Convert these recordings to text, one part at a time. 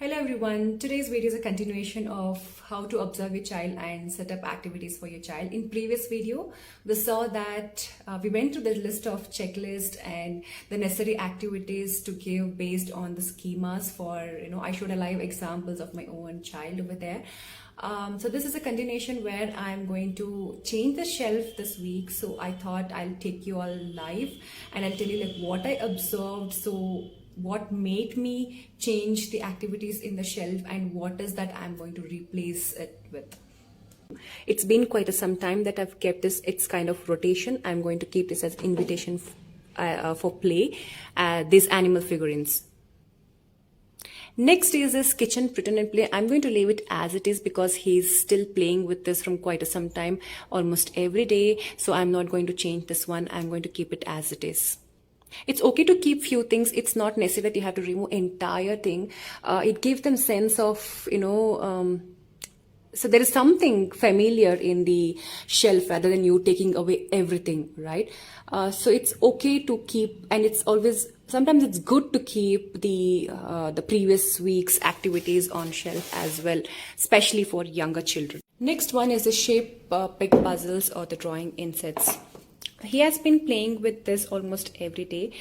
Hello everyone, today's video is a continuation of how to observe your child and set up activities for your child. In previous video, we saw that we went through the list of checklist and the necessary activities to give based on the schemas for, I showed a live examples of my own child over there. So this is a continuation where I'm going to change the shelf this week. So I thought I'll take you all live and I'll tell you like what I observed. So what made me change the activities in the shelf and what is that I'm going to replace it with. It's been quite some time that I've kept this. It's kind of rotation. I'm going to keep this as invitation for play, these animal figurines. Next is this kitchen pretend and play. I'm going to leave it as it is because he's still playing with this from quite some time, almost every day. So I'm not going to change this one. I'm going to keep it as it is. It's okay to keep few things. It's not necessary that you have to remove entire thing. It gives them sense of, so there is something familiar in the shelf rather than you taking away everything, right? So it's okay to keep, and it's always, sometimes it's good to keep the previous week's activities on shelf as well, especially for younger children. Next one is the shape peg puzzles or the drawing insets. He has been playing with this almost every day.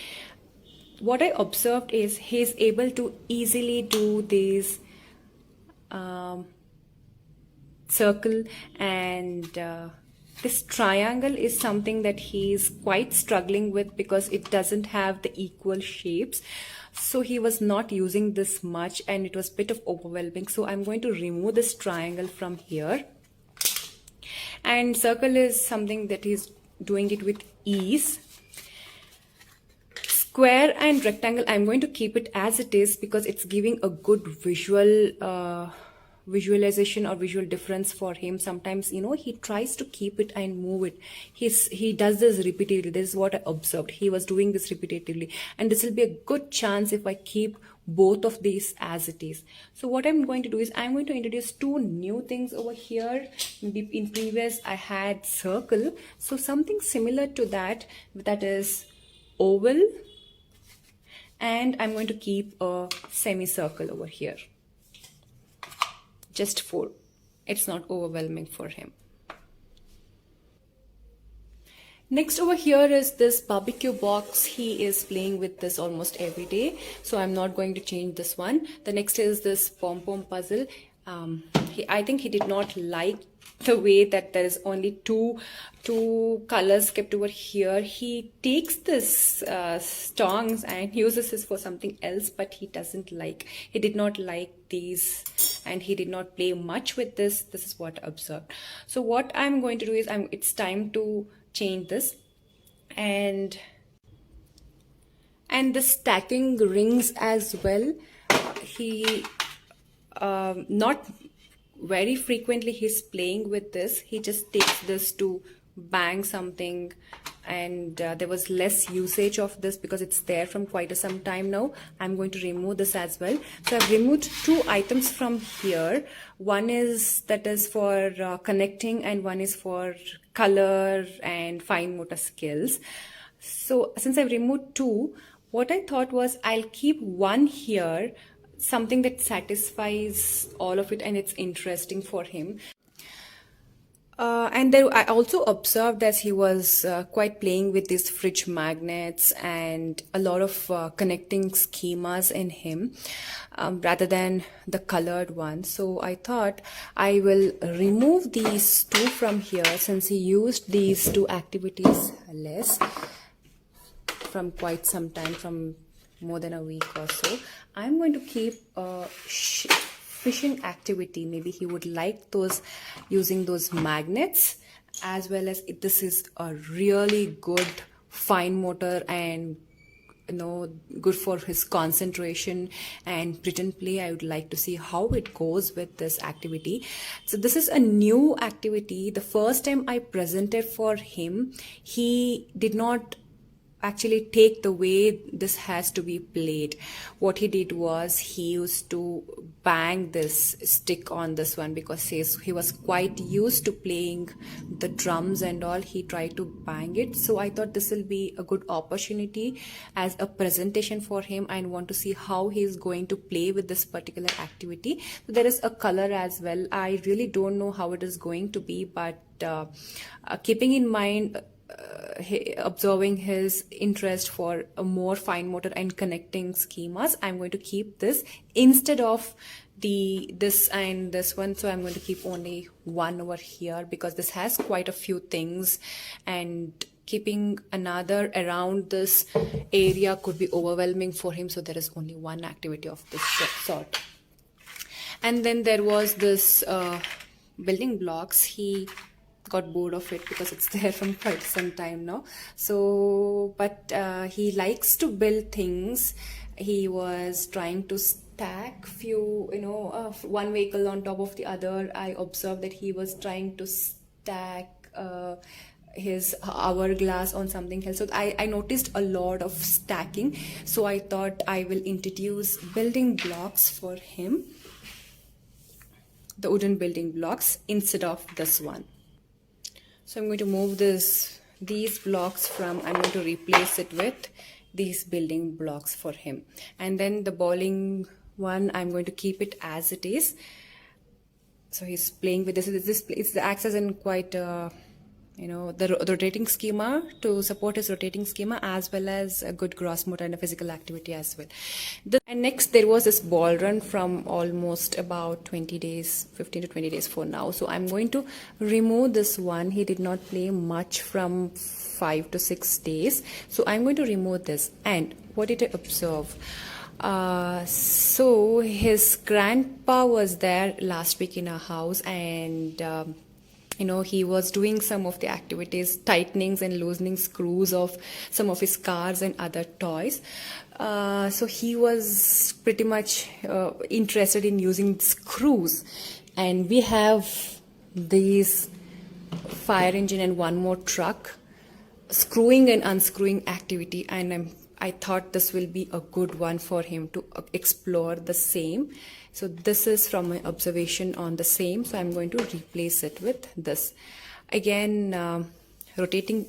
What I observed is he's able to easily do these circle and this triangle is something that he's quite struggling with because it doesn't have the equal shapes. So he was not using this much and it was a bit of overwhelming. So I'm going to remove this triangle from here. And circle is something that he's doing it with ease. Square and rectangle, I'm going to keep it as it is because it's giving a good visualization or visual difference for him. Sometimes, he tries to keep it and move it. He does this repeatedly. This is what I observed. He was doing this repetitively. And this will be a good chance if I keep both of these as it is. So what I'm going to do is I'm going to introduce two new things over here. Maybe in previous I had circle. So something similar to that is oval. And I'm going to keep a semicircle over here. Just 4. It's not overwhelming for him. Next over here is this barbecue box. He is playing with this almost every day. So I'm not going to change this one. The next is this pom-pom puzzle. I think he did not like the way that there is only two colors kept over here. He takes this tongs and uses this for something else, but he did not like these and he did not play much with this. This is what I observed. So what I'm going to do is it's time to change this and the stacking rings as well. He not very frequently he's playing with this. He just takes this to bang something and there was less usage of this because it's there from quite some time now. I'm going to remove this as well. So I've removed 2 items from here. One is for connecting and one is for color and fine motor skills. So since I've removed 2, what I thought was I'll keep one here, something that satisfies all of it and it's interesting for him. And then I also observed that he was quite playing with these fridge magnets and a lot of connecting schemas in him rather than the colored one. So I thought I will remove these 2 from here since he used these 2 activities less from quite some time, from more than a week or so. I'm going to keep a fishing activity. Maybe he would like those, using those magnets, as well as this is a really good fine motor and good for his concentration and pretend play. I would like to see how it goes with this activity. So this is a new activity. The first time I presented for him, he did not actually take the way this has to be played. What he did was he used to bang this stick on this one, because he was quite used to playing the drums and all. He tried to bang it, so I thought this will be a good opportunity as a presentation for him. I want to see how he is going to play with this particular activity. So there is a color as well. I really don't know how it is going to be, but keeping in mind observing his interest for a more fine motor and connecting schemas, I'm going to keep this instead of this and this one. So I'm going to keep only one over here, because this has quite a few things, and keeping another around this area could be overwhelming for him. So there is only one activity of this sort. And then there was this building blocks. He got bored of it because it's there from quite some time now. So but he likes to build things. He was trying to stack few, one vehicle on top of the other. I observed that he was trying to stack his hourglass on something else. So I noticed a lot of stacking, so I thought I will introduce building blocks for him, the wooden building blocks, instead of this one. So I'm going to move these blocks from, I'm going to replace it with these building blocks for him. And then the bowling one, I'm going to keep it as it is. So he's playing with this. It acts as in quite the rotating schema, to support his rotating schema, as well as a good gross motor and a physical activity as well. And next there was this ball run from almost about 20 days, 15 to 20 days for now. So I'm going to remove this one. He did not play much from 5 to 6 days. So I'm going to remove this. And what did I observe? So his grandpa was there last week in our house, and he was doing some of the activities, tightenings and loosening screws of some of his cars and other toys. So he was pretty much interested in using screws. And we have these fire engine and one more truck screwing and unscrewing activity. And I thought this will be a good one for him to explore the same. So this is from my observation on the same. So I'm going to replace it with this. Again, rotating.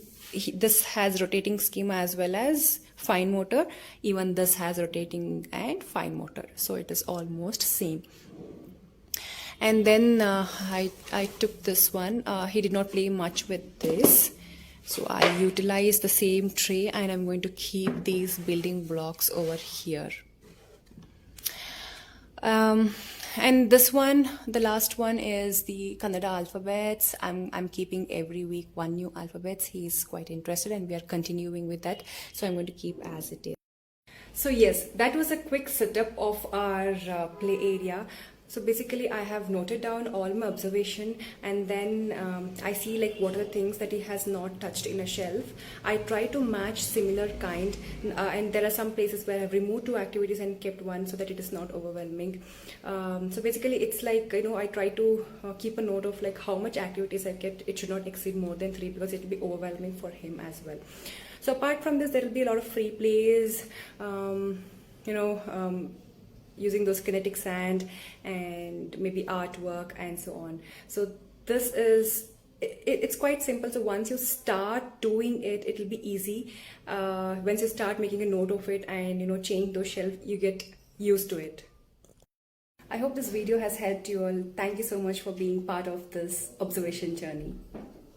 This has rotating schema as well as fine motor. Even this has rotating and fine motor. So it is almost same. And then I took this one. He did not play much with this. So I utilized the same tray, and I'm going to keep these building blocks over here. And this one, the last one, is the Kannada alphabets. I'm keeping every week one new alphabets. He's quite interested, and we are continuing with that. So I'm going to keep as it is. So yes, that was a quick setup of our play area. So basically I have noted down all my observation, and then I see like what are the things that he has not touched in a shelf. I try to match similar kind, and there are some places where I've removed 2 activities and kept one so that it is not overwhelming. So basically it's like, I try to keep a note of like how much activities I kept. It should not exceed more than 3, because it will be overwhelming for him as well. So apart from this, there will be a lot of free plays, using those kinetic sand and maybe artwork and so on. So this is, it's quite simple. So once you start doing it, it will be easy. Once you start making a note of it and change those shelves, you get used to it. I hope this video has helped you all. Thank you so much for being part of this observation journey.